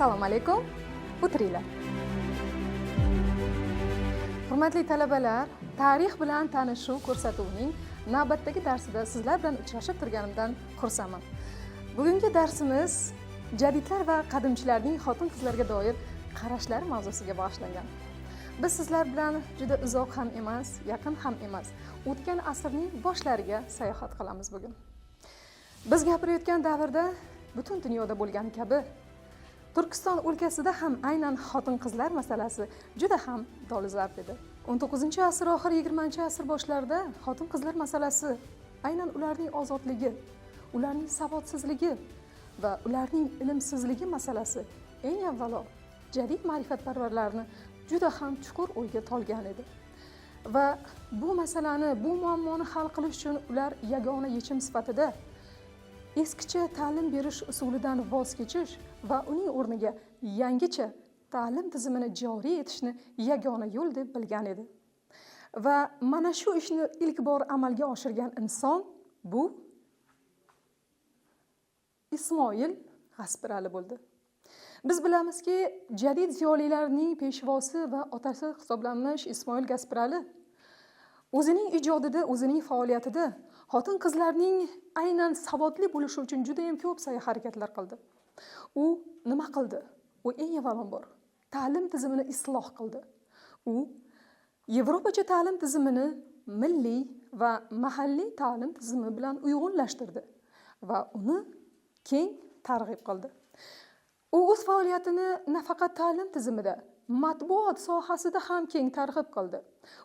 Assalomu alaykum. O'tiringlar. Hurmatli talabalar, tarix bilan tanishuv ko'rsatuvining navbatdagi darsida sizlar bilan uchrashib turganimdan xursandman. Bugungi darsimiz jadidlar va qadimchilarning xotin-qizlarga doir qarashlari mavzusiga bag'ishlangan. Biz sizlar bilan juda uzoq ham emas, yaqin ham emas, o'tgan asrning boshlariga sayohat qilamiz bugun. Biz gapirayotgan davrda butun dunyoda bo'lgan kabi Turkiston o'lkasida ham aynan xotin-qizlar masalasi juda ham dolzarb edi. 19-asr oxir 20-asr boshlarida xotin-qizlar masalasi aynan ularning ozodligi, ularning savodsizligi va ularning ilmsizligi masalasi eng avvalo jadid ma'rifatparvarlarni juda ham chuqur o'yga tolgan edi. Va bu masalani, bu muammoni hal qilish uchun ular yagona yechim sifatida eskicha ta'lim berish usulidan voz kechish va uning o'rniga yangicha ta'lim tizimini joriy etishni yagona yo'l deb bilgan edi. Va mana shu ishni ilk bor amalga oshirgan inson bu Ismoil G'asparali bo'ldi. Biz bilamizki, jadid ziyolilarning peshvosi va otasi hisoblanmish Ismoil G'asparali o'zining ijodida, o'zining faoliyatida xotin-qizlarning aynan savodli bo'lishi uchun juda ham ko'p sa'y-harakatlar qildi. U nima qildi? U eng avvalambor ta'lim tizimini isloh qildi. U Yevropacha ta'lim tizimini milliy va mahalliy ta'lim tizimi bilan uyg'unlashtirdi va uni keng targ'ib qildi. U o'z faoliyatini nafaqat ta'lim tizimida, matbuot sohasida ham keng targ'ib qildi.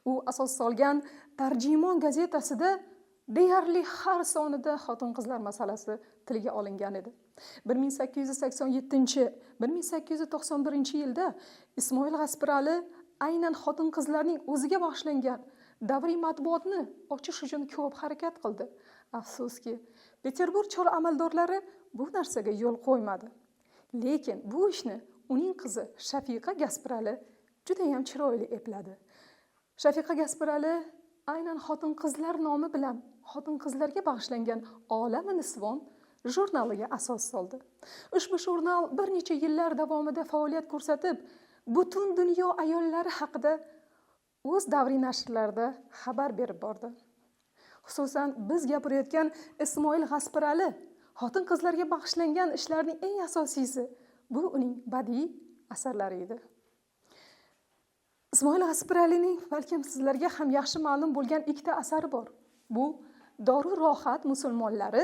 U asos solgan Tarjimon gazetasida deyarli har sonida xotin-qizlar masalasi tilga olingan edi. 1887-1891 yilda Ismoil G'asparali aynan xotin-qizlarning o'ziga bag'ishlangan davriy matbuotni ochish uchun ko'p harakat qildi. Afsuski, Peterburg chol amaldorlari bu narsaga yo'l qo'ymadi. Lekin bu ishni uning qizi Shafiqa G'asparali juda ham chiroyli epladi. Shafiqa G'asparali aynan xotin-qizlar nomi bilan xotin-qizlarga bag'ishlangan Olami Nisvon jurnaliga asos soldi. Ushbu jurnal bir necha yillar davomida faoliyat ko'rsatib, butun dunyo ayollari haqida o'z davriy nashrlarida xabar berib bordi. Xususan, biz gapirayotgan Ismoil G'asparali xotin-qizlarga bag'ishlangan ishlarning eng asosiysi bu uning badiiy asarlari edi. Ismoil G'asparalining balkim sizlarga ham yaxshi ma'lum bo'lgan ikkita asari bor. Bu Doru rohat musulmonlari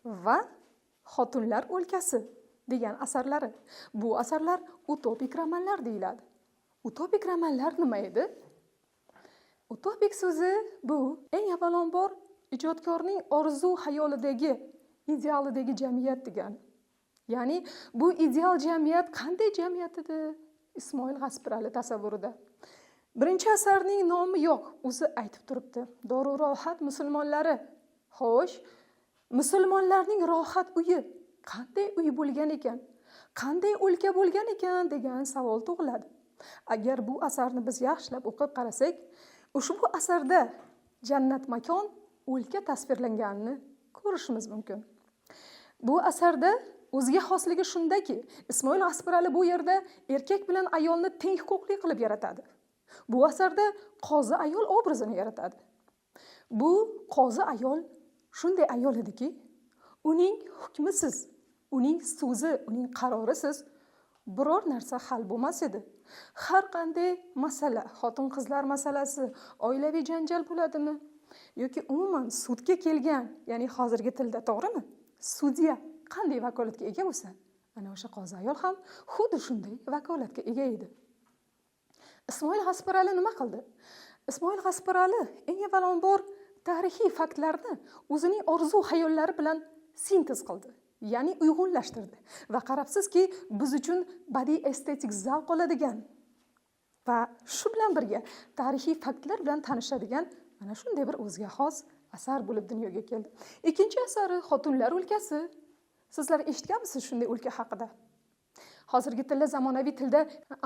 va Xotinlar o'lkasi degan asarlari. Bu asarlar utopik romanlar deyiladi. Utopik romanlar nima edi? Utopik so'zi bu eng avvalambor ijodkorning orzu hayolidagi, idealidagi jamiyat degan. Ya'ni bu ideal jamiyat qanday jamiyat edi? Ismoil G'asparali tasavvurida. Birinchi asarning nomi yo'q, o'zi aytib turibdi. Doru rohat musulmonlari. Xo'sh, musulmonlarning rohat uyi qanday uy bo'lgan ekan? Qanday o'lka bo'lgan ekan degan savol tug'iladi. Agar bu asarni biz yaxshilab o'qib qarasak, ushbu asarda jannat makon, o'lka tasvirlanganini ko'rishimiz mumkin. Bu asarda o'ziga xosligi shundaki, Ismoil G'asparali bu yerda erkak bilan ayolni teng huquqli qilib yaratadi. Bu asarda qozi ayol obrazini yaratadi. Bu qozi ayol shunday ayol ediki, uning hukmisiz, uning so'zi, uning qarorisiz biror narsa hal bo'lmas edi. Har qanday masala, xotin-qizlar masalasi, oilaviy janjal bo'ladimi yoki umuman sudga kelgan, ya'ni hozirgi tilda to'g'rimi? Sudya qanday vakolatga ega bo'lsa, ana o'sha qozi ayol ham xuddi shunday vakolatga ega edi. Ismoil G'asparali nima qildi? Ismoil G'asparali eng avvalambor tarixiy faktlarni o'zining orzu hayollari bilan sintez qildi, ya'ni uyg'unlashtirdi va qarabsizki, biz uchun badiiy estetik zavq oladigan va shu bilan birga tarixiy faktlar bilan tanishadigan mana shunday bir o'ziga xos asar bo'lib dunyoga keldi. Ikkinchi asari Xotinlar o'lkasi. Sizlar eshitganmisiz shunday o'lka haqida? Hozirgi tilda, zamonaviy tilda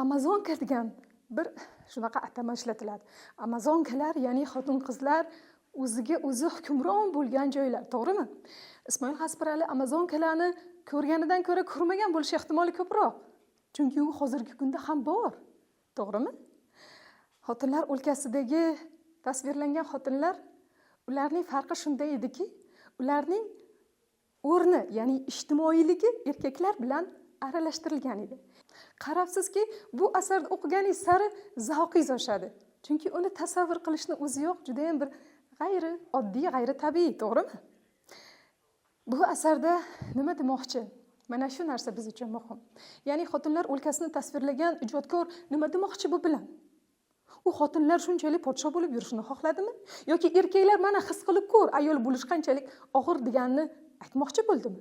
Amazonka degan bir shunaqa atama ishlatiladi. Amazonkalar, ya'ni xotin-qizlar o'ziga o'zi hukmron bo'lgan joylar, to'g'rimi? Ismoil G'asparali Amazonkalarni ko'rganidan ko'ra ko'rmagan bo'lish ehtimoli ko'proq. Chunki u hozirgi kunda ham bor. To'g'rimi? Xotinlar o'lkasidagi tasvirlangan xotinlar, ularning farqi shunday ediki, ularning o'rni, ya'ni ijtimoiyligi erkaklar bilan aralashtirilgan edi. Qarabsizki, bu asarni o'qiganingiz sari zavqingiz oshadi. Chunki uni tasavvur qilishni o'ziyoq juda ham bir g'ayri oddiy, g'ayri tabiiy, to'g'rimi? Bu asarda nima demoqchi? Mana shu narsa biz uchun muhim. Ya'ni xotinlar o'lkasini tasvirlagan ijodkor nima demoqchi bu bilan? U xotinlar shunchalik podsho bo'lib yurishni xohladimi? Yoki erkaklar mana his qilib ko'r, ayol bo'lish qanchalik og'ir deganini aytmoqchi bo'ldimi?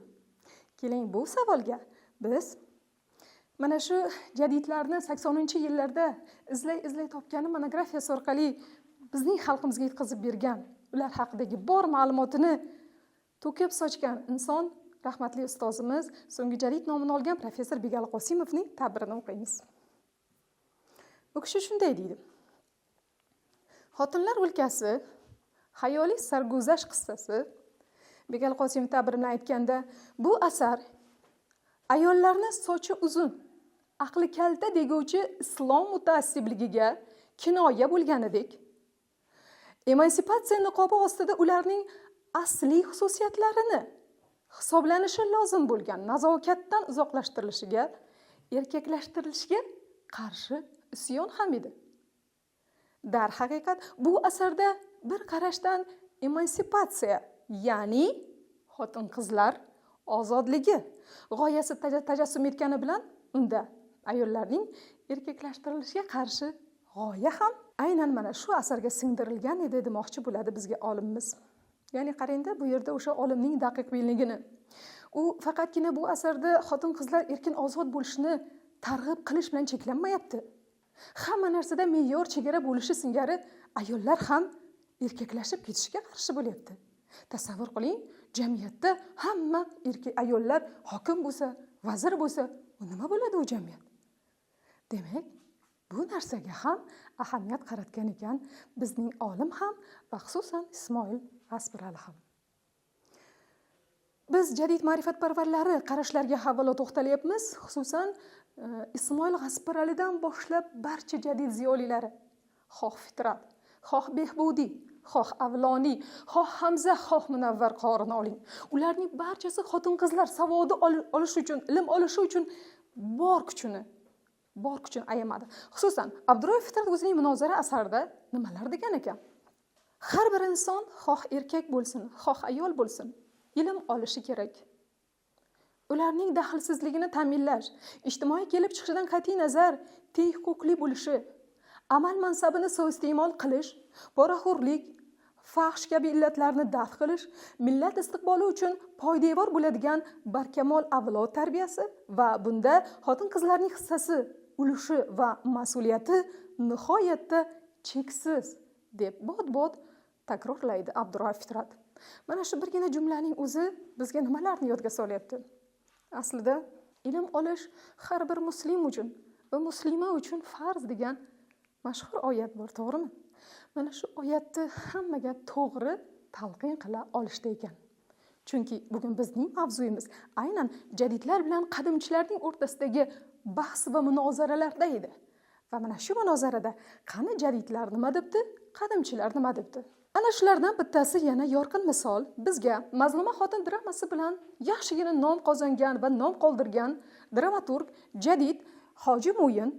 Keling, bu savolga biz mana shu jadidlarni 80-yillarda izlay topgani monografiyasi orqali bizning xalqimizga yetkazib bergan, ular haqidagi bor ma'lumotini to'kib sochgan inson rahmatli ustozimiz, so'nggi jadid nomini olgan professor Begali Qosimovning ta'birini o'qiymiz. Bu kishi shunday deydi: Xotinlar o'lkasi xayoliy sarguzasht qissasi. Begali Qosimov ta'biri bilan aytganda, bu asar ayollarni sochi uzun, aqli kalta deguvchi islom mutaassibligiga kinoya bo'lganidek, emansipatsiya niqobi ostida ularning asli xususiyatlarini hisoblanishi lozim bo'lgan nazokatdan uzoqlashtirilishiga, erkaklashtirishiga qarshi isyon ham edi. Darhaqiqat, bu asarda bir qarashdan emansipatsiya, ya'ni xotin-qizlar ozodligi g'oyasi tajassum etgani bilan unda ayollarning erkaklashtirilishiga qarshi g'oya ham aynan mana shu asarga singdirilgan edi demoqchi bo'ladi bizga olimimiz. Ya'ni qarangda, bu yerda o'sha olimning daqiqlikini. U faqatgina bu asarda xotin-qizlar erkin ozod bo'lishini targ'ib qilish bilan cheklanmayapti. Hamma narsada me'yor, chegara bo'lishi singari ayollar ham erkaklashib ketishiga qarshi bo'lyapti. Tasavvur qiling, jamiyatda hamma ayollar hokim bo'lsa, vazir bo'lsa, u nima bo'ladi u jamiyat? Demak, bu narsaga ham ahamiyat qaratgan ekan bizning olim ham va xususan Ismoil G'asparali ham. Biz jadid ma'rifatparvarlari qarashlarga avvalo to'xtalyapmiz, xususan Ismoil G'asparalidan boshlab barcha jadid ziyolilari, xoh Fitrat, xoh Behbudiy, xoh Avloniy, xoh Hamza, xoh Munavvar qorini oling. Ularning barchasi xotin-qizlar savodi olish uchun, ilm olishi uchun bor kuchini ayamadi. Xususan, Abdurrauf Fitrat o'zining munozara asarida nimalar degan ekan? Har bir inson, xoh erkak bo'lsin, xoh ayol bo'lsin, ilm olishi kerak. Ularning daxlsizligini ta'minlash, ijtimoiy kelib chiqishidan qat'iy nazar teng huquqli bo'lishi, amal mansabini suiiste'mol qilish, poraxo'rlik, fahsh kabi illatlarni daf qilish, millat istiqboli uchun poydevor bo'ladigan barkamol avlod tarbiyasi va bunda xotin-qizlarning hissasi, ulushi va mas'uliyati nihoyatda cheksiz deb bot-bot takrorlaydi Abdurrauf Fitrat. Mana shu birgina jumlaning o'zi bizga nimalarni yodga solyapti? Aslida ilm olish har bir muslim uchun va muslima uchun farz degan mashhur oyat bor, to'g'rimi? Mana shu oyatni hammaga to'g'ri talqin qila olishda ekan. Chunki bugun bizning mavzuyimiz aynan jadidlar bilan qadimchilarning o'rtasidagi bahs va munozaralarda edi. Va mana shu munozarada qani jadidlar nima debdi, qadimchilar nima debdi? Ana shulardan bittasi yana yorqin misol bizga Mazluma xotin dramasi bilan yaxshigina nom qozongan va nom qoldirgan dramaturg jadid Hoji Mo'yin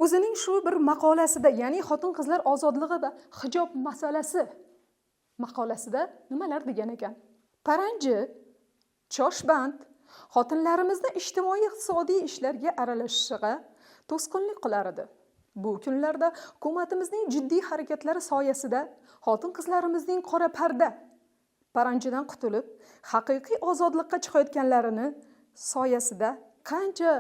o'zining shu bir maqolasida, ya'ni xotin-qizlar ozodligi va hijob masalasi maqolasida nimalar degan ekan? Paranji, choshband xotinlarimizni ijtimoiy-iqtisodiy ishlarga aralashishiga to'sqinlik qilar edi. Bu kunlarda hukumatimizning jiddiy harakatlari soyasida xotin-qizlarimizning qora parda paranjidan qutulib, haqiqiy ozodlikka chiqayotganlarini soyasida qancha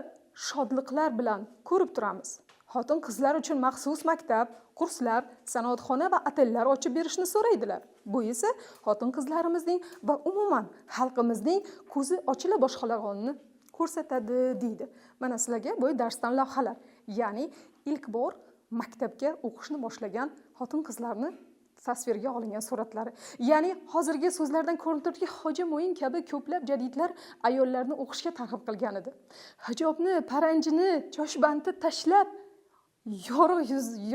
shodliklar bilan ko'rib turamiz. Xotin-qizlar uchun maxsus maktab, kurslar, sanoatxona va otellar ochib berishni so'raydilar. Bu esa xotin-qizlarimizning va umuman xalqimizning ko'zi ochila boshlaganini ko'rsatadi deydi. Mana sizlarga bu darsdan lavhalar. Ya'ni ilk bor maktabga o'qishni boshlagan xotin-qizlarni tasvirga olingan suratlari. Ya'ni hozirgi so'zlardan ko'rinib turibdiki, Hoji Mo'in kabi ko'plab jadidlar ayollarni o'qishga targ'ib qilgan edi. Hijobni, paranjini, choshbandni tashlab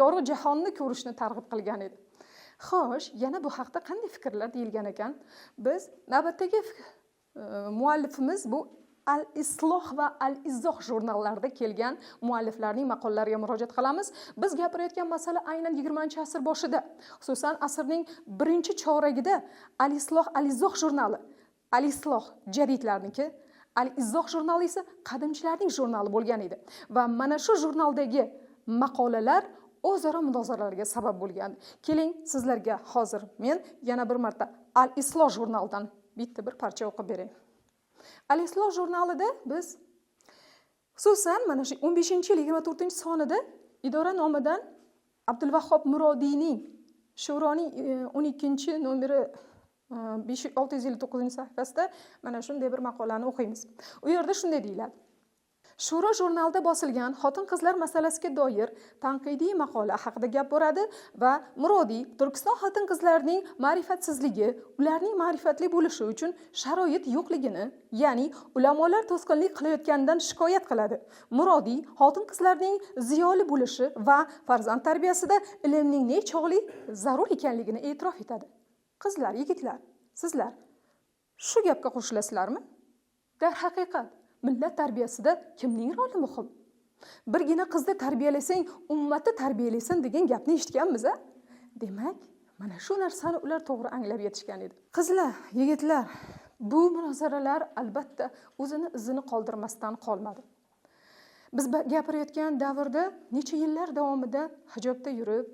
yorug' jahonni ko'rishni targ'ib qilgan edi. Xo'sh, yana bu haqda qanday fikrlar deyilgan ekan? Biz navbatdagi muallifimiz bu Al-Isloh va Al-Izoh jurnallarida kelgan mualliflarning maqollariga murojaat qilamiz. Biz gapirayotgan masala aynan 20-asr boshida, xususan asrning birinchi choragida Al-Isloh, Al-Izoh jurnali. Al-Isloh jadidlarniki, Al-Izoh jurnali esa qadimchilarning jurnali bo'lgan edi. Va mana shu jurnaldagi maqolalar o'zaro munozaralarga sabab bo'lgan. Keling, sizlarga hozir men yana bir marta Al-Isloh jurnalidan bitta bir parcha o'qib beray. Al-Isloh jurnalida biz xususan mana shu 15-yil 24-sonida idora nomidan Abdulvahhab Murodiyning Shuroning 12-nomeri 659-sahifasida mana shunday bir maqolani o'qiymiz. U yerda shunday deyiladi: Shuro jurnalida bosilgan xotin-qizlar masalasiga doir tanqidiy maqola haqida gap boradi va Murodiy Turkiston xotin-qizlarining ma'rifatsizligi, ularning ma'rifatli bo'lishi uchun sharoit yo'qligini, ya'ni ulamolar to'sqinlik qilayotganidan shikoyat qiladi. Murodiy xotin-qizlarning ziyoli bo'lishi va farzand tarbiyasida ilmning nechog'li zarur ekanligini e'tirof etadi. Qizlar, yigitlar, sizlar shu gapga qo'shilasizlarmi? Darhaqiqat millat tarbiyasida kimning roli muhim? Birgina qizni tarbiyalasang, ummatni tarbiyalaysan degan gapni eshitganmiz a? Demak, mana shu narsani ular to'g'ri anglab yetishgan edi. Qizlar, yigitlar, bu munozaralar albatta o'zini izini qoldirmasdan qolmadi. Biz gapirayotgan davrda necha yillar davomida hijobda yurib,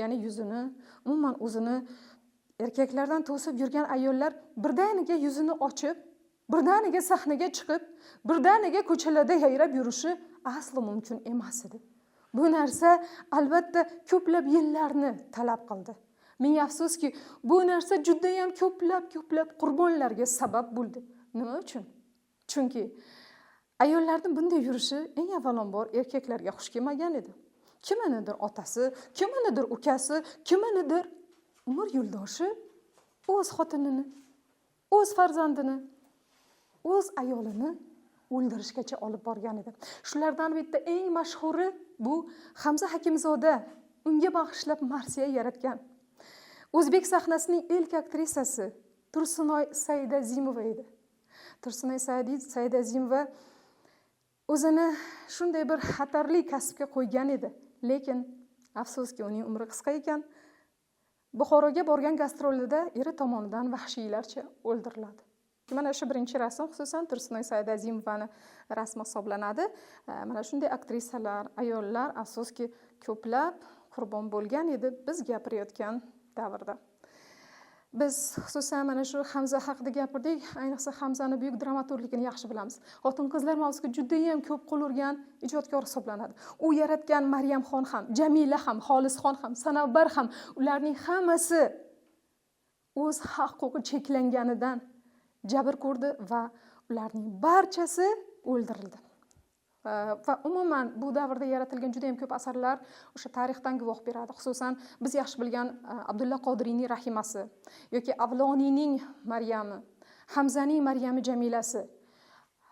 ya'ni yuzini, umuman o'zini erkaklardan to'sib yurgan ayollar birdaniga yuzini ochib, birdaniga sahnaga chiqib, birdaniga ko'chalarda yayrab yurishi aslo mumkin emas edi. Bu narsa albatta ko'plab yillarni talab qildi. Ming afsuski, bu narsa juda ham ko'plab qurbonlarga sabab bo'ldi. Nima uchun? Chunki ayollarning bunday yurishi eng avvalambor erkaklarga xush kelmagan edi. Kimanidir otasi, kimanidir ukasi, kimanidir umr yo'ldoshi o'z xotinini, o'z farzandini, o'z ayolini o'ldirishgacha olib borgan edi. Shulardan bitta eng mashhuri bu Hamza Hakimzoda unga bag'ishlab marsiya yaratgan. O'zbek sahnasining ilk aktrisasi Tursunoy Saidazimova edi. Tursunoy Saidazimova o'zini shunday bir xatarli kasbga qo'ygan edi, lekin afsuski uning umri qisqa ekan. Buxoroga borgan gastrolida eri tomonidan vahshiylarcha o'ldiriladi. Mana shu birinchi rasm xususan Tursunoy Saidazimovani rasmi hisoblanadi. Mana shunday aktrisalar, ayollar afsuski ko'plab qurbon bo'lgan edi biz gapirayotgan davrda. Biz xususan mana shu Hamza haqida gapirdik. Ayniqsa Hamzani buyuk dramaturgligini yaxshi bilamiz. Xotin-qizlar mavzusiga juda ham ko'p qo'l urgan ijodkor hisoblanadi. U yaratgan Maryamxon ham, Jamila ham, Xolisxon ham, Sanavbar ham, ularning hammasi o'z huquqi cheklanganidan jabr ko'rdi va ularning barchasi o'ldirildi. Va umuman bu davrda yaratilgan juda ham ko'p asarlar o'sha tarixdan guvoh beradi. Xususan biz yaxshi bilgan Abdulla Qodiriyning Rahimasi yoki Avloniyning Maryami, Hamzaning Maryami Jamilasi,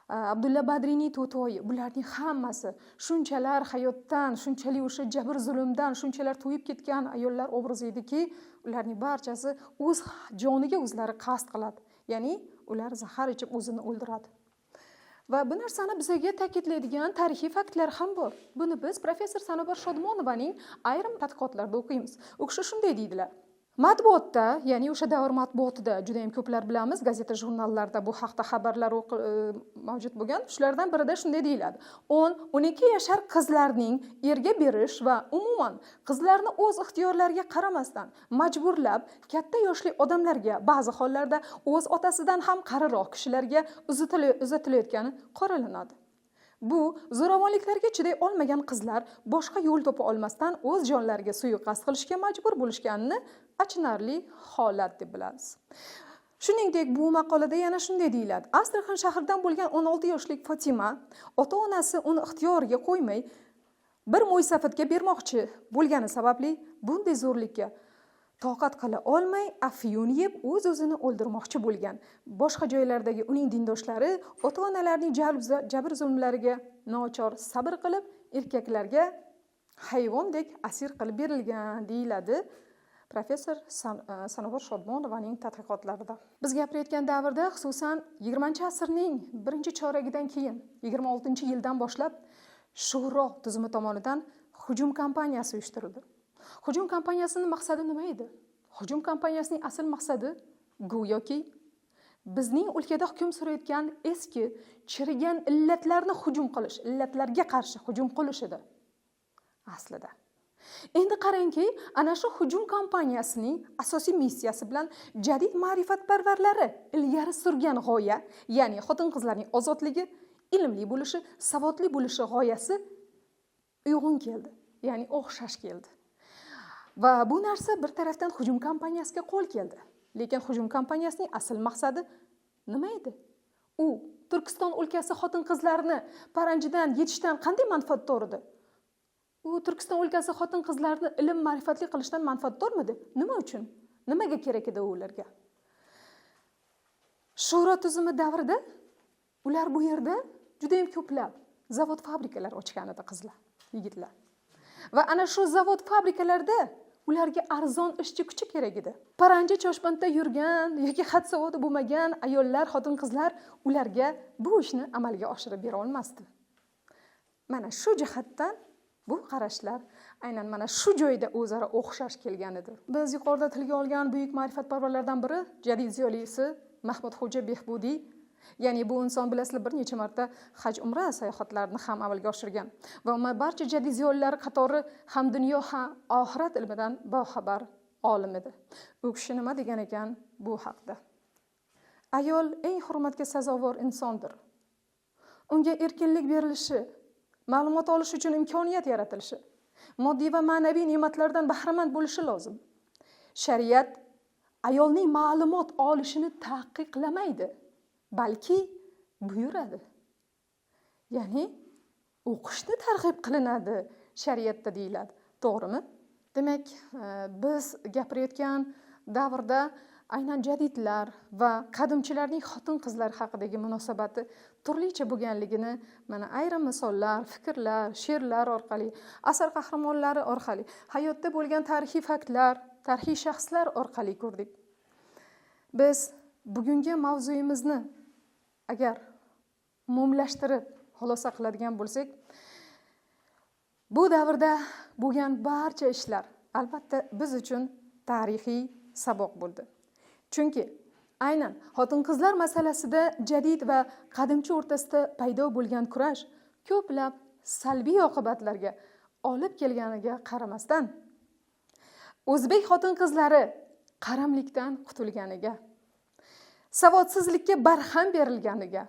Abdulla Badriyning To'toyi, bularning hammasi shunchalar hayotdan, shunchalik o'sha jabr zulmdan, shunchalar to'yib ketgan ayollar obrazi ediki, ularning barchasi o'z joniga o'zlari qasd qiladi. Ya'ni ular zahar ichib o'zini o'ldiradi. Va bu narsani bizga ta'kidlaydigan tarixiy faktlar ham bor. Buni biz professor Sanobar Shodmonovaning ayrim tadqiqotlarida o'qiymiz. U kishi shunday deydilar: matbuotda, ya'ni o'sha davr matbuotida juda ham ko'plar bilamiz, gazeta, jurnallarda bu haqda xabarlar mavjud bo'lgan. Shulardan birida shunday deyiladi: 10-12 yashar qizlarning erga berish va umuman qizlarni o'z ixtiyorlariga qaramasdan majburlab katta yoshli odamlarga, ba'zi hollarda o'z otasidan ham qariroq kishilarga uzatilayotgani qoralanadi. Bu zo'ravonliklarga chiday olmagan qizlar boshqa yo'l topa olmasdan o'z jonlariga suiqasd qilishga majbur bo'lishganini achinarli holat deb bilamiz. Shuningdek, bu maqolada yana shunday deyiladi: Astraxan shahridan bo'lgan 16 yoshlik Fatima ota-onasi uni ixtiyoriga qo'ymay bir mo'ysafatga bermoqchi bo'lgani sababli bunday zo'rlikka toqat qila olmay afyun yeb o'z-o'zini o'ldirmoqchi bo'lgan. Boshqa joylardagi uning dindoshlari ota-onalarining jabr zulmlariga nochor sabr qilib, erkaklarga hayvondek asir qilib berilgan deyiladi professor Sanobar Shodmonovaning tadqiqotlarida. Biz gapirayotgan davrda, xususan 20-asrning birinchi choragidan keyin 26-yildan boshlab Shuro tuzumi tomonidan hujum kampaniyasi uyushtirildi. Hujum kampaniyasining maqsadi nima edi? Hujum kampaniyasining asl maqsadi go'yoki bizning o'lkada hukm surayotgan eski, chirigan illatlarni hujum qilish, illatlarga qarshi hujum qilish edi aslida. Endi qarangki, ana shu hujum kampaniyasining asosiy missiyasi bilan jadid ma'rifatparvarlari ilgari surgan g'oya, ya'ni xotin-qizlarning ozodligi, ilmli bo'lishi, savodli bo'lishi g'oyasi uyg'un keldi, ya'ni o'xshash keldi. Va bu narsa bir tarafdan hujum kampaniyasiga qo'l keldi. Lekin hujum kampaniyasining asl maqsadi nima edi? U Turkiston o'lkasi xotin-qizlarini paranjidan yetishdan qanday manfaatdor edi? U Turkiston o'lkasi xotin-qizlarni ilm ma'rifatli qilishdan manfaatdormidi? Nima uchun? Nimaga kerak edi ularga? Shuro tuzumi davrida ular bu yerda juda ham ko'plab zavod fabrikalar ochgan edi qizlar, yigitlar. Va ana shu zavod fabrikalarda ularga arzon ishchi kuchi kerak edi. Paranji choshbandda yurgan yoki xat savodi bo'lmagan ayollar, xotin-qizlar ularga bu ishni amalga oshirib bera olmasdi. Mana shu jihatdan bu qarashlar aynan mana shu joyda o'zaro o'xshash kelganidir. Biz yuqorida tilga olgan buyuk ma'rifatparvarlardan biri jadid ziyolisi Mahmudxo'ja Behbudiy, ya'ni bu inson bilasizlar bir necha marta haj umra sayohatlarini ham amalga oshirgan va barcha jadid ziyolilari qatori ham dunyo ham oxirat ilmidan boxabar olim edi. U kishi nima degan ekan bu haqda? Ayol eng hurmatga sazovor insondir. Unga erkinlik berilishi, ma'lumot olish uchun imkoniyat yaratilishi, moddiy va ma'naviy ne'matlardan bahramand bo'lishi lozim. Shariat ayolning ma'lumot olishini taqiqlamaydi, balki buyuradi. Ya'ni o'qishni targ'ib qilinadi shariatda deyiladi. To'g'rimi? Demak, biz gapirayotgan davrda aynan jadidlar va qadimchilarning xotin-qizlar haqidagi munosabati turlicha bo'lganligini mana ayrim misollar, fikrlar, she'rlar orqali, asar qahramonlari orqali, hayotda bo'lgan tarixiy faktlar, tarixiy shaxslar orqali ko'rdik. Biz bugungi mavzuyimizni agar umumlashtirib xulosa qiladigan bo'lsak, bu davrda bo'lgan barcha ishlar albatta biz uchun tarixiy saboq bo'ldi. Chunki aynan xotin-qizlar masalasida jadid va qadimchi o'rtasida paydo bo'lgan kurash ko'plab salbiy oqibatlarga olib kelganiga qaramasdan, o'zbek xotin-qizlari qaramlikdan qutulganiga, savodsizlikka barham berilganiga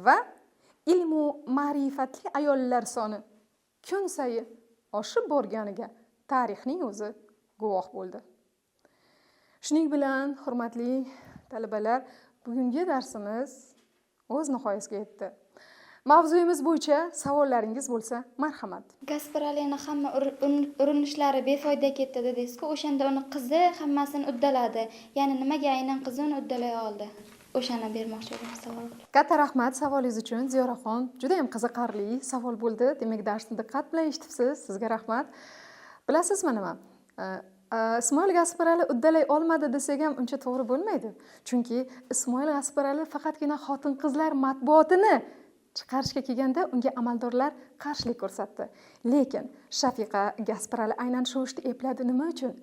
va ilmu ma'rifatli ayollar soni kun sayi oshib borganiga tarixning o'zi guvoh bo'ldi. Shuning bilan, hurmatli talabalar, bugungi darsimiz o'z nihoyasiga yetdi. Mavzuyimiz bo'yicha savollaringiz bo'lsa, marhamat. Gasparalini hamma urinishlari befoyda ketdi dedingiz-ku, o'shanda uni qizi hammasini uddaladi. Ya'ni nimaga aynan qizi uni uddalay oldi? O'shani bermoqchi edim savol. Katta rahmat savolingiz uchun, Ziyoraxon. Juda ham qiziqarli savol bo'ldi. Demak, darsni diqqat bilan eshitibsiz. Sizga rahmat. Bilasizmi nima? Ismoil Gasparali uddalay olmadi desak ham uncha to'g'ri bo'lmaydi. Chunki Ismoil Gasparali faqatgina xotin-qizlar matbuotini chiqarishga kelganda unga amaldorlar qarshilik ko'rsatdi. Lekin Shafiqa Gasparali aynan shu ishni epladi. Nima uchun?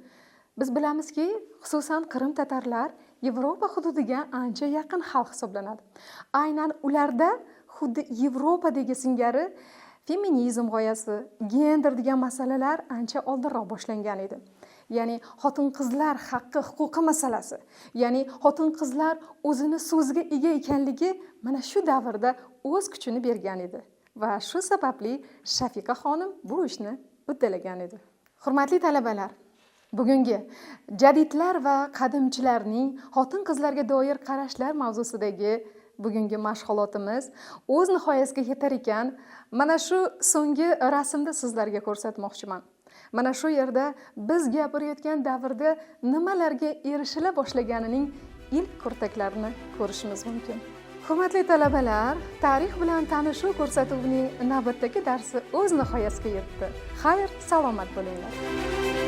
Biz bilamizki, xususan Qrim tatarlar Yevropa hududiga ancha yaqin xalq hisoblanadi. Aynan ularda xuddi Yevropadagi singari feminizm g'oyasi, gender degan masalalar ancha oldinroq boshlangan edi. Ya'ni xotin-qizlar haqqi, huquqi masalasi, ya'ni xotin-qizlar o'zini so'ziga ega ekanligi mana shu davrda o'z kuchini bergan edi va shu sababli Shafiqa xonim bu ishni uddalagan edi. Hurmatli talabalar, bugungi jadidlar va qadimchilarning xotin-qizlarga doir qarashlar mavzusidagi bugungi mashg'ulotimiz o'z nihoyasiga yetar ekan, mana shu so'nggi rasmni sizlarga ko'rsatmoqchiman. Mana shu yerda biz gapirayotgan davrda nimalarga erishila boshlaganining ilk kurtaklarini ko'rishimiz mumkin. Hurmatli talabalar, tarix bilan tanishuv ko'rsatuvining navbatdagi darsi o'z nihoyasiga yetdi. Xayr, salomat bo'linglar.